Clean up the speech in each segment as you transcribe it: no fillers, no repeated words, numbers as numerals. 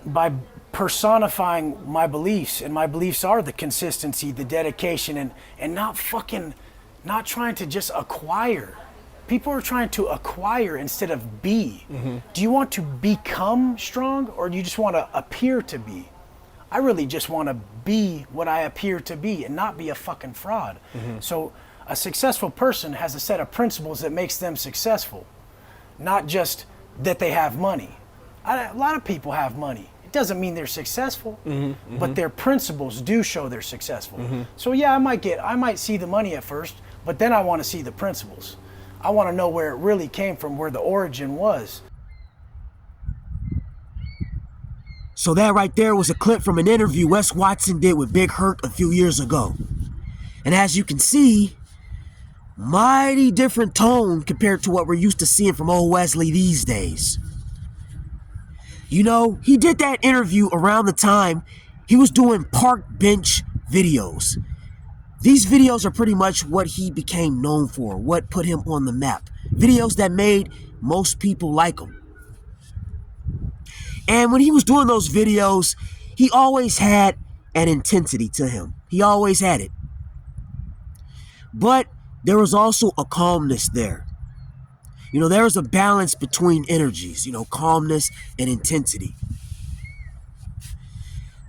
by personifying my beliefs, and my beliefs are the consistency, the dedication, and not trying to just acquire. People are trying to acquire instead of be. Do you want to become strong, or do you just want to appear to be? I really just want to be what I appear to be and not be a fucking fraud. So a successful person has a set of principles that makes them successful, not just that they have money. A lot of people have money. It doesn't mean they're successful, but their principles do show they're successful. So yeah, I might see the money at first, but then I want to see the principles. I want to know where it really came from, where the origin was. So that right there was a clip from an interview Wes Watson did with Big Hurt a few years ago. And as you can see, mighty different tone compared to what we're used to seeing from old Wesley these days. You know, he did that interview around the time he was doing park bench videos. These videos are pretty much what he became known for, what put him on the map. Videos that made most people like him. And when he was doing those videos, he always had an intensity to him. He always had it. But there was also a calmness there. You know, there was a balance between energies, you know, calmness and intensity.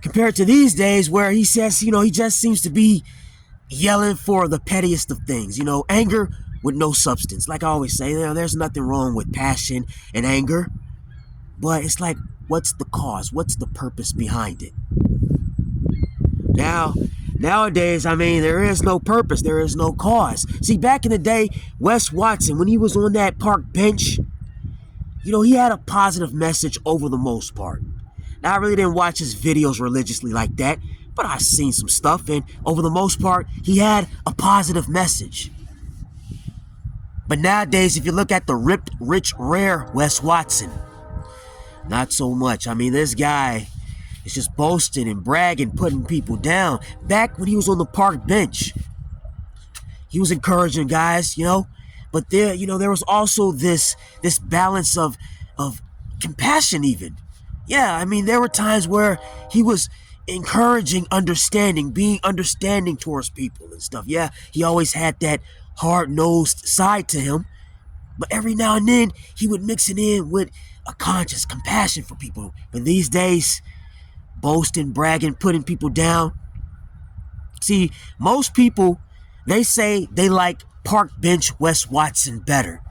Compared to these days where he says, you know, he just seems to be yelling for the pettiest of things, you know, anger with no substance. Like I always say, you know, there's nothing wrong with passion and anger, but it's like, what's the cause? What's the purpose behind it? Nowadays, I mean, there is no purpose. There is no cause. See, back in the day, Wes Watson, when he was on that park bench, you know, he had a positive message over the most part. Now, I really didn't watch his videos religiously like that, but I've seen some stuff, and over the most part, he had a positive message. But nowadays, if you look at the ripped, rich, rare Wes Watson, not so much. I mean, this guy is just boasting and bragging, putting people down. Back when he was on the park bench, he was encouraging guys, you know, but there, you know, there was also this balance of compassion even. Yeah, I mean, there were times where he was encouraging understanding, being understanding towards people and stuff. Yeah, he always had that hard-nosed side to him, but every now and then he would mix it in with a conscious compassion for people. But these days, boasting, bragging, putting people down. See, most people, they say they like park bench Wes Watson better.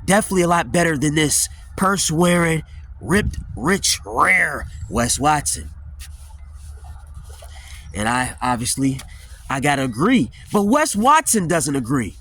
Definitely a lot better than this purse-wearing, ripped, rich, rare Wes Watson. And I gotta agree. But Wes Watson doesn't agree.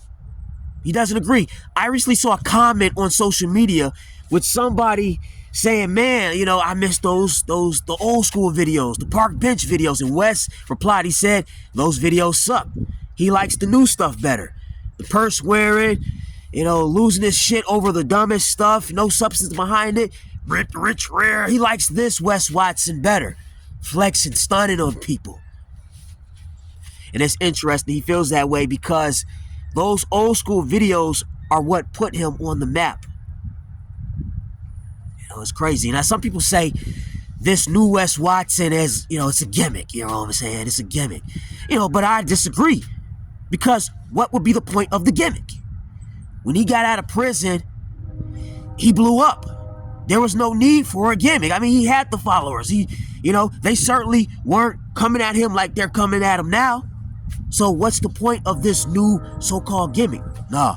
He doesn't agree. I recently saw a comment on social media with somebody saying, man, you know, I miss the old school videos, the park bench videos. And Wes replied, he said, those videos suck. He likes the new stuff better. The purse wearing, you know, losing his shit over the dumbest stuff, no substance behind it, ripped, rich, rare. He likes this Wes Watson better. Flexing, stunning on people. And it's interesting, he feels that way because those old school videos are what put him on the map. You know, it's crazy. Now, some people say this new Wes Watson is, you know, it's a gimmick. You know what I'm saying? It's a gimmick. You know, but I disagree. Because what would be the point of the gimmick? When he got out of prison, he blew up. There was no need for a gimmick. I mean, he had the followers. You know, they certainly weren't coming at him like they're coming at him now. So what's the point of this new so-called gimmick? Nah.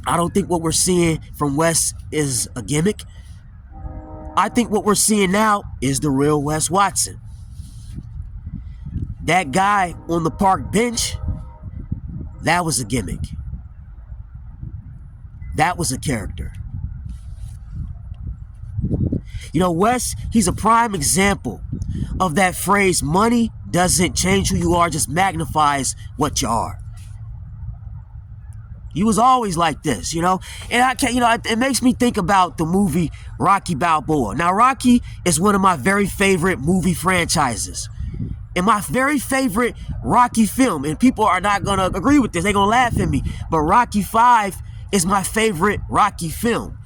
I don't think what we're seeing from Wes is a gimmick. I think what we're seeing now is the real Wes Watson. That guy on the park bench, that was a gimmick. That was a character. You know, Wes, he's a prime example of that phrase, money doesn't change who you are, just magnifies what you are. He was always like this, you know? And I can't, you know, it makes me think about the movie Rocky Balboa. Now, Rocky is one of my very favorite movie franchises. And my very favorite Rocky film, and people are not going to agree with this, they're going to laugh at me, but Rocky 5 is my favorite Rocky film.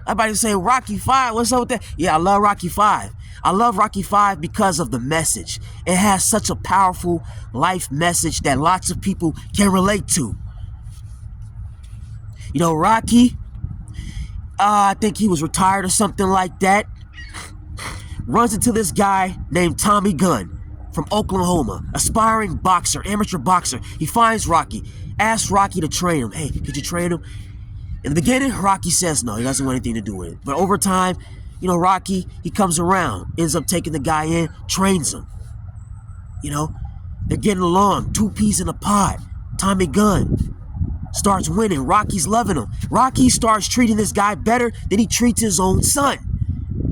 Everybody say Rocky 5, what's up with that? Yeah, I love Rocky 5. I love Rocky 5 because of the message. It has such a powerful life message that lots of people can relate to. You know, Rocky, I think he was retired or something like that. Runs into this guy named Tommy Gunn from Oklahoma, aspiring boxer, amateur boxer. He finds Rocky, asks Rocky to train him. Hey, could you train him? In the beginning, Rocky says no, he doesn't want anything to do with it. But over time, you know, Rocky, he comes around, ends up taking the guy in, trains him. You know, they're getting along, two peas in a pod. Tommy Gunn starts winning. Rocky's loving him. Rocky starts treating this guy better than he treats his own son.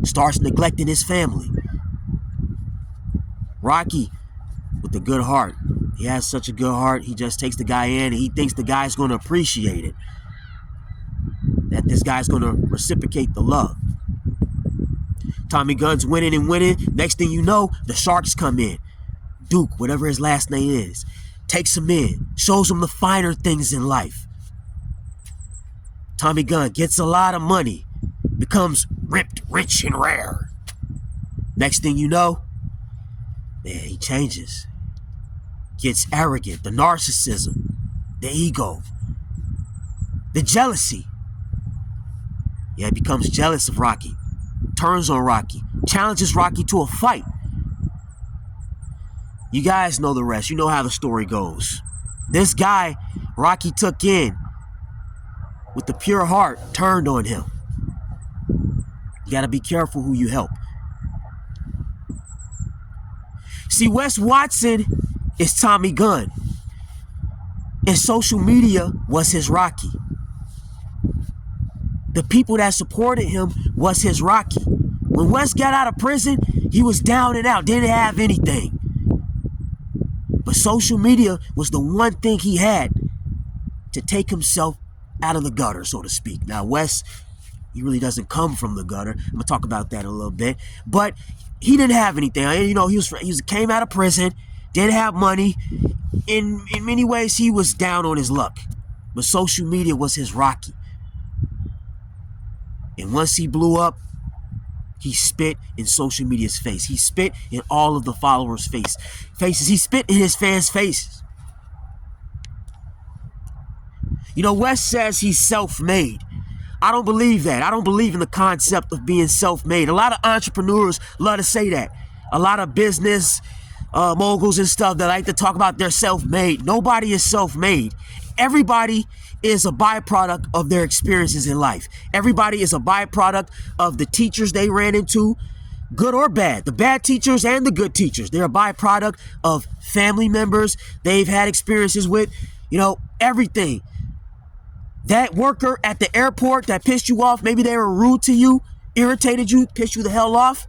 Starts neglecting his family. Rocky, with a good heart, he has such a good heart, he just takes the guy in and he thinks the guy's going to appreciate it. That this guy's going to reciprocate the love. Tommy Gunn's winning and winning. Next thing you know, the Sharks come in. Duke, whatever his last name is, takes him in, shows him the finer things in life. Tommy Gunn gets a lot of money, becomes ripped, rich, and rare. Next thing you know, man, he changes. Gets arrogant, the narcissism, the ego, the jealousy. Yeah, he becomes jealous of Rocky, turns on Rocky, challenges Rocky to a fight. You guys know the rest. You know how the story goes. This guy, Rocky took in with the pure heart, turned on him. You gotta be careful who you help. See, Wes Watson is Tommy Gunn, and social media was his Rocky. The people that supported him was his Rocky. When Wes got out of prison, he was down and out, didn't have anything. But social media was the one thing he had to take himself out of the gutter, so to speak. Now, Wes, he really doesn't come from the gutter. I'm gonna talk about that in a little bit. But he didn't have anything. You know, he came out of prison, didn't have money. In many ways, he was down on his luck. But social media was his Rocky. And once he blew up, he spit in social media's face. He spit in all of the followers' faces. He spit in his fans' faces. You know, Wes says he's self-made. I don't believe that. I don't believe in the concept of being self-made. A lot of entrepreneurs love to say that. A lot of business moguls and stuff that like to talk about they're self-made. Nobody is self-made. Everybody is a byproduct of their experiences in life. Everybody is a byproduct of the teachers they ran into, good or bad. The bad teachers and the good teachers. They're a byproduct of family members they've had experiences with. You know, everything. That worker at the airport that pissed you off, maybe they were rude to you, irritated you, pissed you the hell off.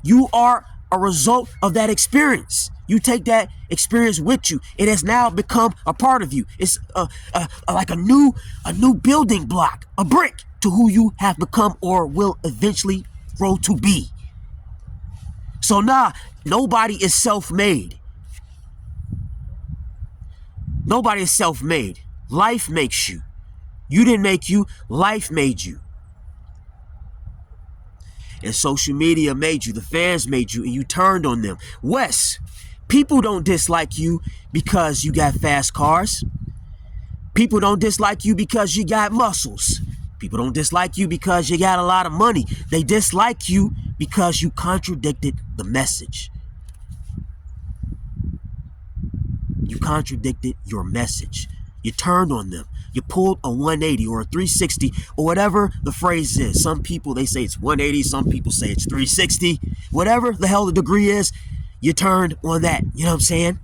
You are a result of that experience. You take that experience with you. It has now become a part of you. It's like a new building block, a brick to who you have become or will eventually grow to be. So nobody is self-made. Nobody is self-made. Life makes you. You didn't make you, life made you. And social media made you, the fans made you, and you turned on them. Wes, people don't dislike you because you got fast cars. People don't dislike you because you got muscles. People don't dislike you because you got a lot of money. They dislike you because you contradicted the message. You contradicted your message. You turned on them. You pulled a 180 or a 360 or whatever the phrase is. Some people, they say it's 180. Some people say it's 360. Whatever the hell the degree is, you turned on that. You know what I'm saying?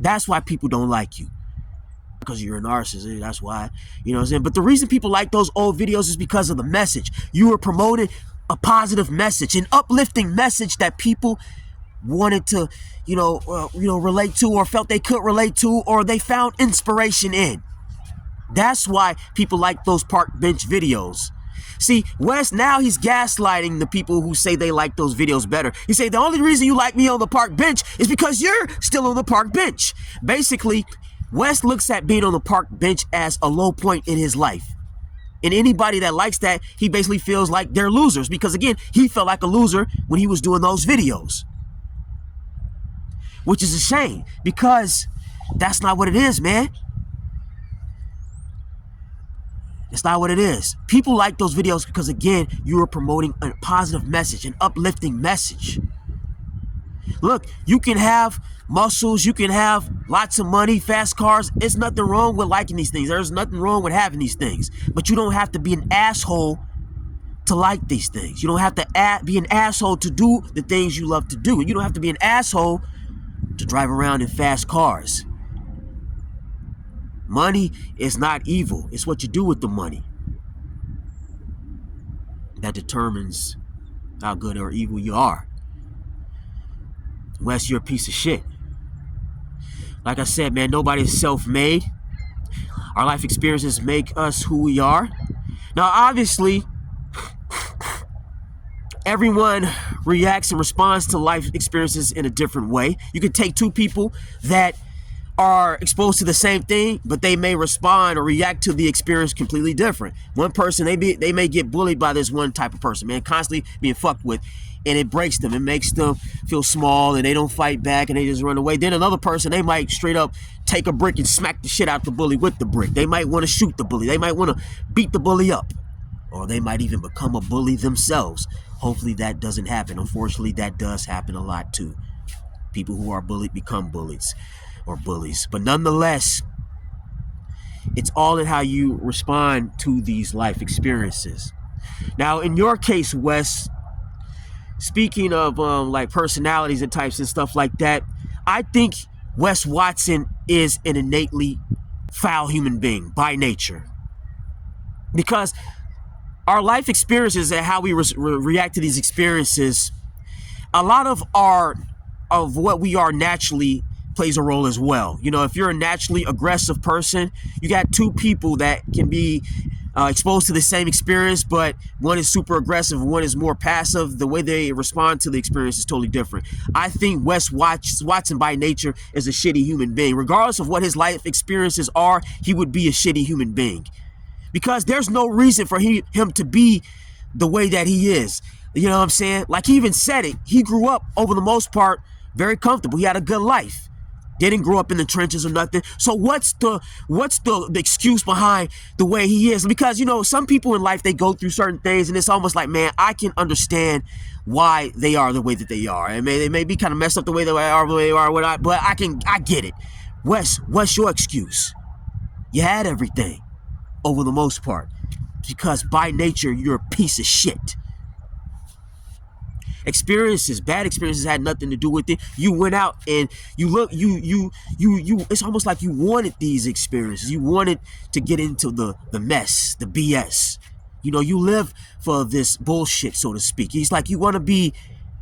That's why people don't like you. Because you're a narcissist. That's why. You know what I'm saying? But the reason people like those old videos is because of the message. You were promoting a positive message, an uplifting message that people wanted to, relate to or felt they could relate to or they found inspiration in. That's why people like those park bench videos. See, Wes, now he's gaslighting the people who say they like those videos better. He say, the only reason you like me on the park bench is because you're still on the park bench. Basically, Wes looks at being on the park bench as a low point in his life. And anybody that likes that, he basically feels like they're losers because, again, he felt like a loser when he was doing those videos, which is a shame because that's not what it is, man. It's not what it is. People like those videos because, again, you are promoting a positive message, an uplifting message. Look, you can have muscles, you can have lots of money, fast cars. It's nothing wrong with liking these things. There's nothing wrong with having these things. But you don't have to be an asshole to like these things. You don't have to be an asshole to do the things you love to do. And you don't have to be an asshole to drive around in fast cars. Money is not evil. It's what you do with the money that determines how good or evil you are. Unless you're a piece of shit. Like I said, man, nobody's self-made. Our life experiences make us who we are. Now, obviously, everyone reacts and responds to life experiences in a different way. You could take two people that are exposed to the same thing, but they may respond or react to the experience completely different. One person, they may get bullied by this one type of person, man, constantly being fucked with, and it breaks them. It makes them feel small, and they don't fight back, and they just run away. Then another person, they might straight up take a brick and smack the shit out the bully with the brick. They might want to shoot the bully. They might want to beat the bully up, or they might even become a bully themselves. Hopefully that doesn't happen. Unfortunately, that does happen a lot too. People who are bullied become bullies. Or bullies. But nonetheless, it's all in how you respond to these life experiences. Now, in your case, Wes, speaking of like personalities and types and stuff like that, I think Wes Watson is an innately foul human being by nature. Because our life experiences and how we react to these experiences, a lot of what we are naturally plays a role as well. You know, if you're a naturally aggressive person, you got two people that can be exposed to the same experience, but one is super aggressive and one is more passive. The way they respond to the experience is totally different. I think Wes Watson by nature is a shitty human being. Regardless of what his life experiences are, he would be a shitty human being. Because there's no reason for him to be the way that he is. You know what I'm saying? Like he even said it. He grew up, over the most part, very comfortable. He had a good life. Didn't grow up in the trenches or nothing. So what's the excuse behind the way he is? Because, you know, some people in life, they go through certain things and it's almost like, man, I can understand why they are the way that they are. And they may be kind of messed up the way they are, but I get it. Wes, what's your excuse? You had everything over the most part because by nature, you're a piece of shit. Bad experiences had nothing to do with it. You went out and you it's almost like you wanted these experiences. You wanted to get into the mess, the BS. You know, you live for this bullshit, so to speak. It's like you want to be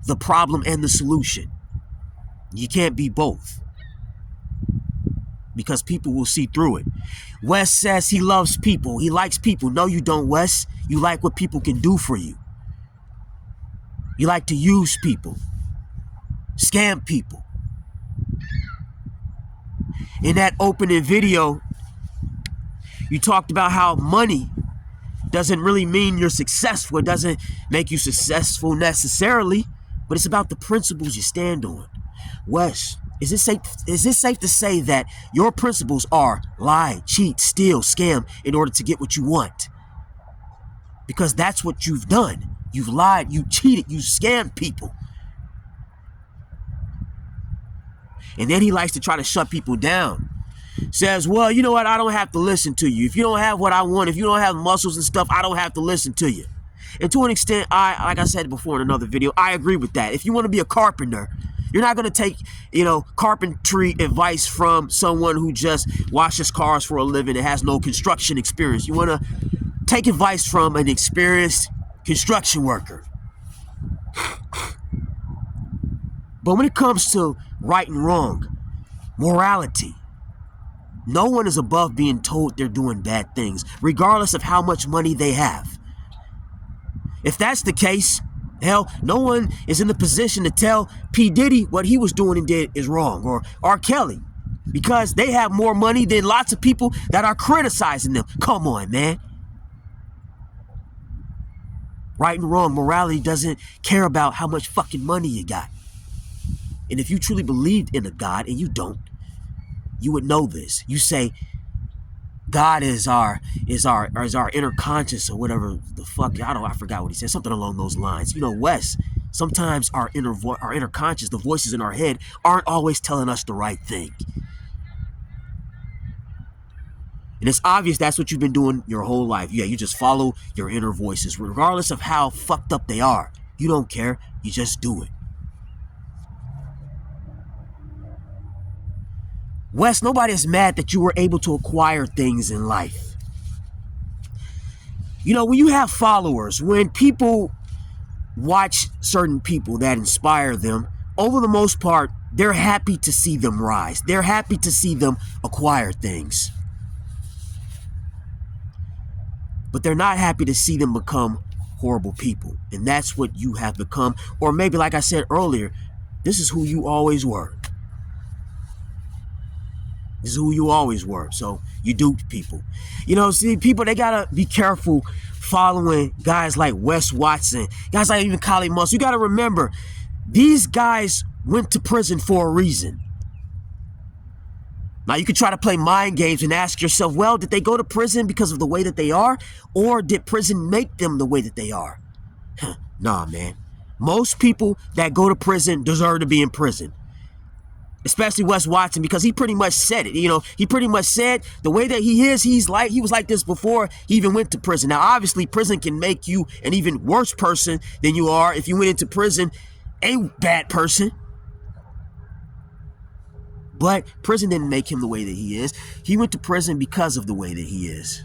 the problem and the solution. You can't be both. Because people will see through it. Wes says he loves people. He likes people. No, you don't, Wes. You like what people can do for you. You like to use people, scam people. In that opening video, you talked about how money doesn't really mean you're successful. It doesn't make you successful necessarily, but it's about the principles you stand on. Wes, is it safe to say that your principles are lie, cheat, steal, scam in order to get what you want? Because that's what you've done. You've lied, you cheated, you scammed people. And then he likes to try to shut people down. Says, well, you know what? I don't have to listen to you. If you don't have what I want, if you don't have muscles and stuff, I don't have to listen to you. And to an extent, like I said before in another video, I agree with that. If you want to be a carpenter, you're not going to take, carpentry advice from someone who just washes cars for a living and has no construction experience. You want to take advice from an experienced construction worker. But when it comes to right and wrong, morality, no one is above being told they're doing bad things, regardless of how much money they have. If that's the case, hell, no one is in the position to tell P. Diddy what he was doing and did is wrong, or R. Kelly, because they have more money than lots of people that are criticizing them. Come on, man. Right and wrong, morality doesn't care about how much fucking money you got. And if you truly believed in a God, and you don't, you would know this. You say God is our inner conscious or whatever the fuck. I forgot what he said. Something along those lines. You know, Wes, sometimes our inner conscious, the voices in our head, aren't always telling us the right thing. And it's obvious that's what you've been doing your whole life. Yeah, you just follow your inner voices, regardless of how fucked up they are. You don't care. You just do it. Wes, nobody is mad that you were able to acquire things in life. You know, when you have followers, when people watch certain people that inspire them, over the most part, they're happy to see them rise. They're happy to see them acquire things. But they're not happy to see them become horrible people. And that's what you have become. Or maybe, like I said earlier, this is who you always were. This is who you always were. So you duped people. You know, see, people, they gotta be careful following guys like Wes Watson, guys like even Kali Musk. You gotta remember, these guys went to prison for a reason. Now, you could try to play mind games and ask yourself, well, did they go to prison because of the way that they are? Or did prison make them the way that they are? Nah, man. Most people that go to prison deserve to be in prison. Especially Wes Watson, because he pretty much said it. You know, he pretty much said the way that he is, he was like this before he even went to prison. Now, obviously, prison can make you an even worse person than you are if you went into prison a bad person. But prison didn't make him the way that he is. He went to prison because of the way that he is.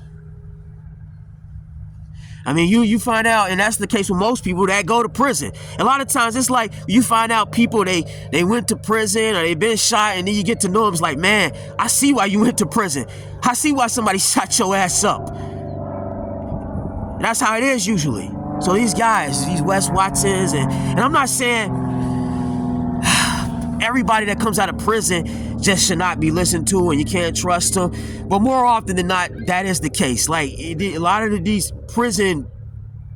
I mean, you find out, and that's the case with most people that go to prison. A lot of times, it's like you find out people, they went to prison or they've been shot, and then you get to know them. It's like, man, I see why you went to prison. I see why somebody shot your ass up. And that's how it is usually. So these guys, these Wes Watsons, and I'm not saying everybody that comes out of prison just should not be listened to and you can't trust them. But more often than not, that is the case. Like, a lot of these prison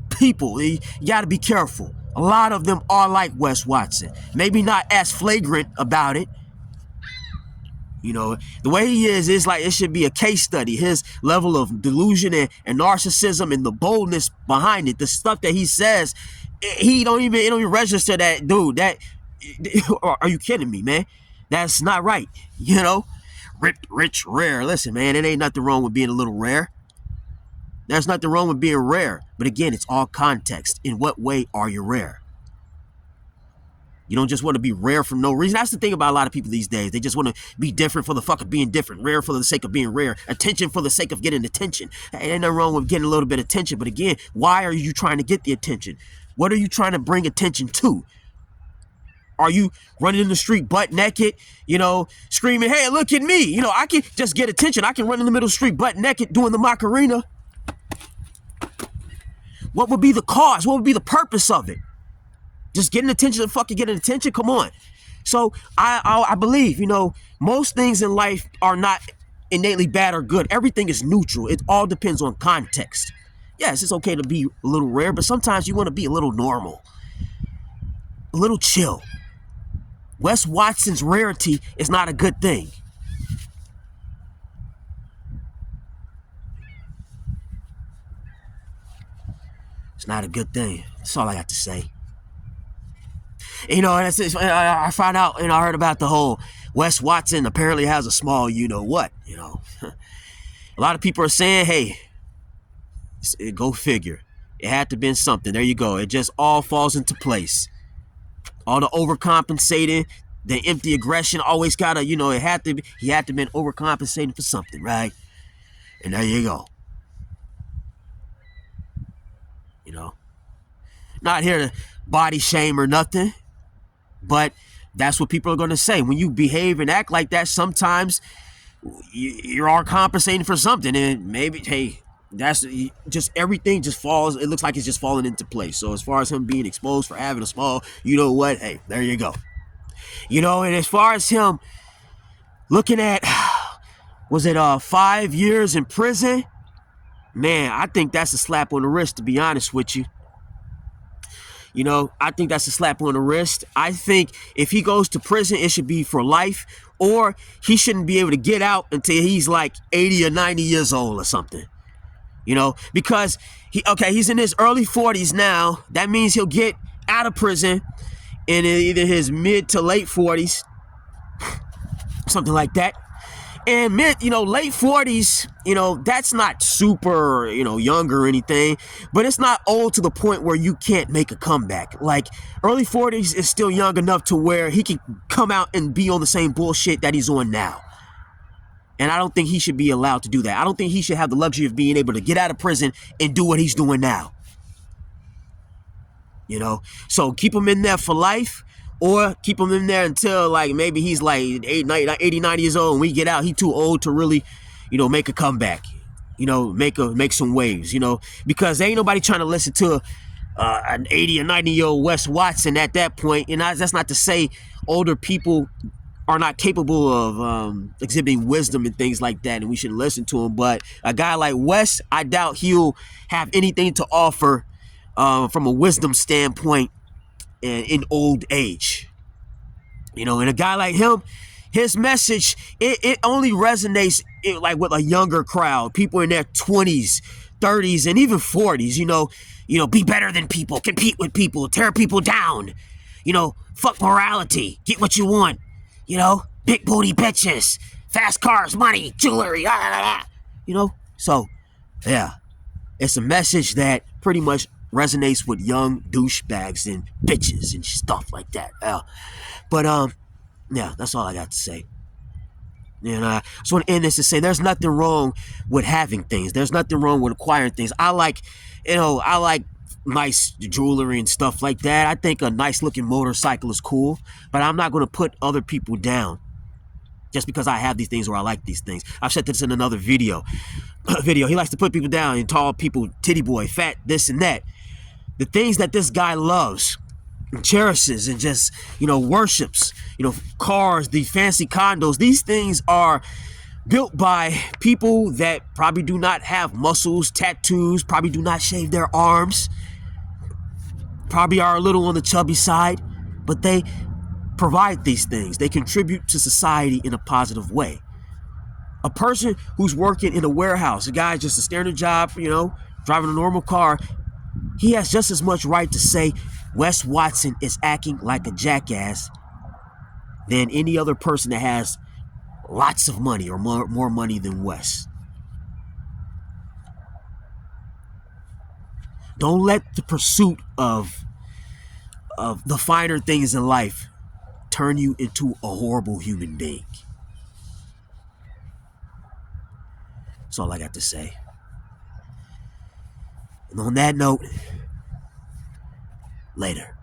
people, you got to be careful. A lot of them are like Wes Watson. Maybe not as flagrant about it. You know, the way he is like it should be a case study. His level of delusion and narcissism and the boldness behind it, the stuff that he says, it don't even register that, dude, that, are you kidding me, man? That's not right. You know, rich, rare. Listen, man, it ain't nothing wrong with being a little rare. There's nothing wrong with being rare. But again, it's all context. In what way are you rare? You don't just want to be rare for no reason. That's the thing about a lot of people these days. They just want to be different for the fuck of being different. Rare for the sake of being rare. Attention for the sake of getting attention. Ain't nothing wrong with getting a little bit of attention. But again, why are you trying to get the attention? What are you trying to bring attention to? Are you running in the street butt naked, you know, screaming, hey, look at me. You know, I can just get attention. I can run in the middle of the street butt naked doing the Macarena. What would be the cause? What would be the purpose of it? Just getting attention, fucking getting attention? Come on. So I believe, you know, most things in life are not innately bad or good. Everything is neutral. It all depends on context. Yes, it's okay to be a little rare, but sometimes you want to be a little normal, a little chill. Wes Watson's rarity is not a good thing. It's not a good thing. That's all I got to say. You know, I found out, and I heard about the whole Wes Watson apparently has a small you-know-what, you know. A lot of people are saying, hey, go figure. It had to have been something. There you go. It just all falls into place. All the overcompensating, the empty aggression, always gotta, you know, he had to been overcompensating for something, right? And there you go. You know, not here to body shame or nothing, but that's what people are going to say. When you behave and act like that, sometimes you are compensating for something, and maybe, hey, that's just everything just falls. It looks like it's just falling into place. So as far as him being exposed for having a small, you know what? Hey, there you go. You know, and as far as him looking at, was it 5 years in prison? Man, I think that's a slap on the wrist, to be honest with you. You know, I think that's a slap on the wrist. I think if he goes to prison, it should be for life, or he shouldn't be able to get out until he's like 80 or 90 years old or something. You know, because he's in his early 40s now. That means he'll get out of prison in either his mid to late 40s, something like that. And late 40s, that's not super, young or anything, but it's not old to the point where you can't make a comeback. Like, early 40s is still young enough to where he can come out and be on the same bullshit that he's on now. And I don't think he should be allowed to do that. I don't think he should have the luxury of being able to get out of prison and do what he's doing now. So keep him in there for life, or keep him in there until like maybe he's like 80, 90 years old and we get out. He's too old to really, make a comeback, make some waves, because ain't nobody trying to listen to an 80 or 90-year-old Wes Watson at that point. And that's not to say older people are not capable of exhibiting wisdom and things like that, and we shouldn't listen to him. But a guy like Wes, I doubt he'll have anything to offer from a wisdom standpoint in old age. And a guy like him, his message, it only resonates like with a younger crowd, people in their 20s, 30s, and even 40s. Be better than people, compete with people, tear people down. Fuck morality, get what you want. Big booty bitches, fast cars, money, jewelry, So, yeah, it's a message that pretty much resonates with young douchebags and bitches and stuff like that. But yeah, that's all I got to say. And I just want to end this to say there's nothing wrong with having things. There's nothing wrong with acquiring things. I like nice jewelry and stuff like that. I think a nice looking motorcycle is cool, but I'm not going to put other people down just because I have these things or I like these things. I've said this in another video. He likes to put people down and call people titty boy, fat, this and that. The things that this guy loves and cherishes and just, worships, cars, the fancy condos, these things are built by people that probably do not have muscles, tattoos, probably do not shave their arms, probably are a little on the chubby side, but they provide these things. They contribute to society in a positive way. A person who's working in a warehouse, a guy just a standard job, driving a normal car, he has just as much right to say Wes Watson is acting like a jackass than any other person that has lots of money or more money than Wes. Don't let the pursuit of the finer things in life turn you into a horrible human being. That's all I got to say. And on that note, later.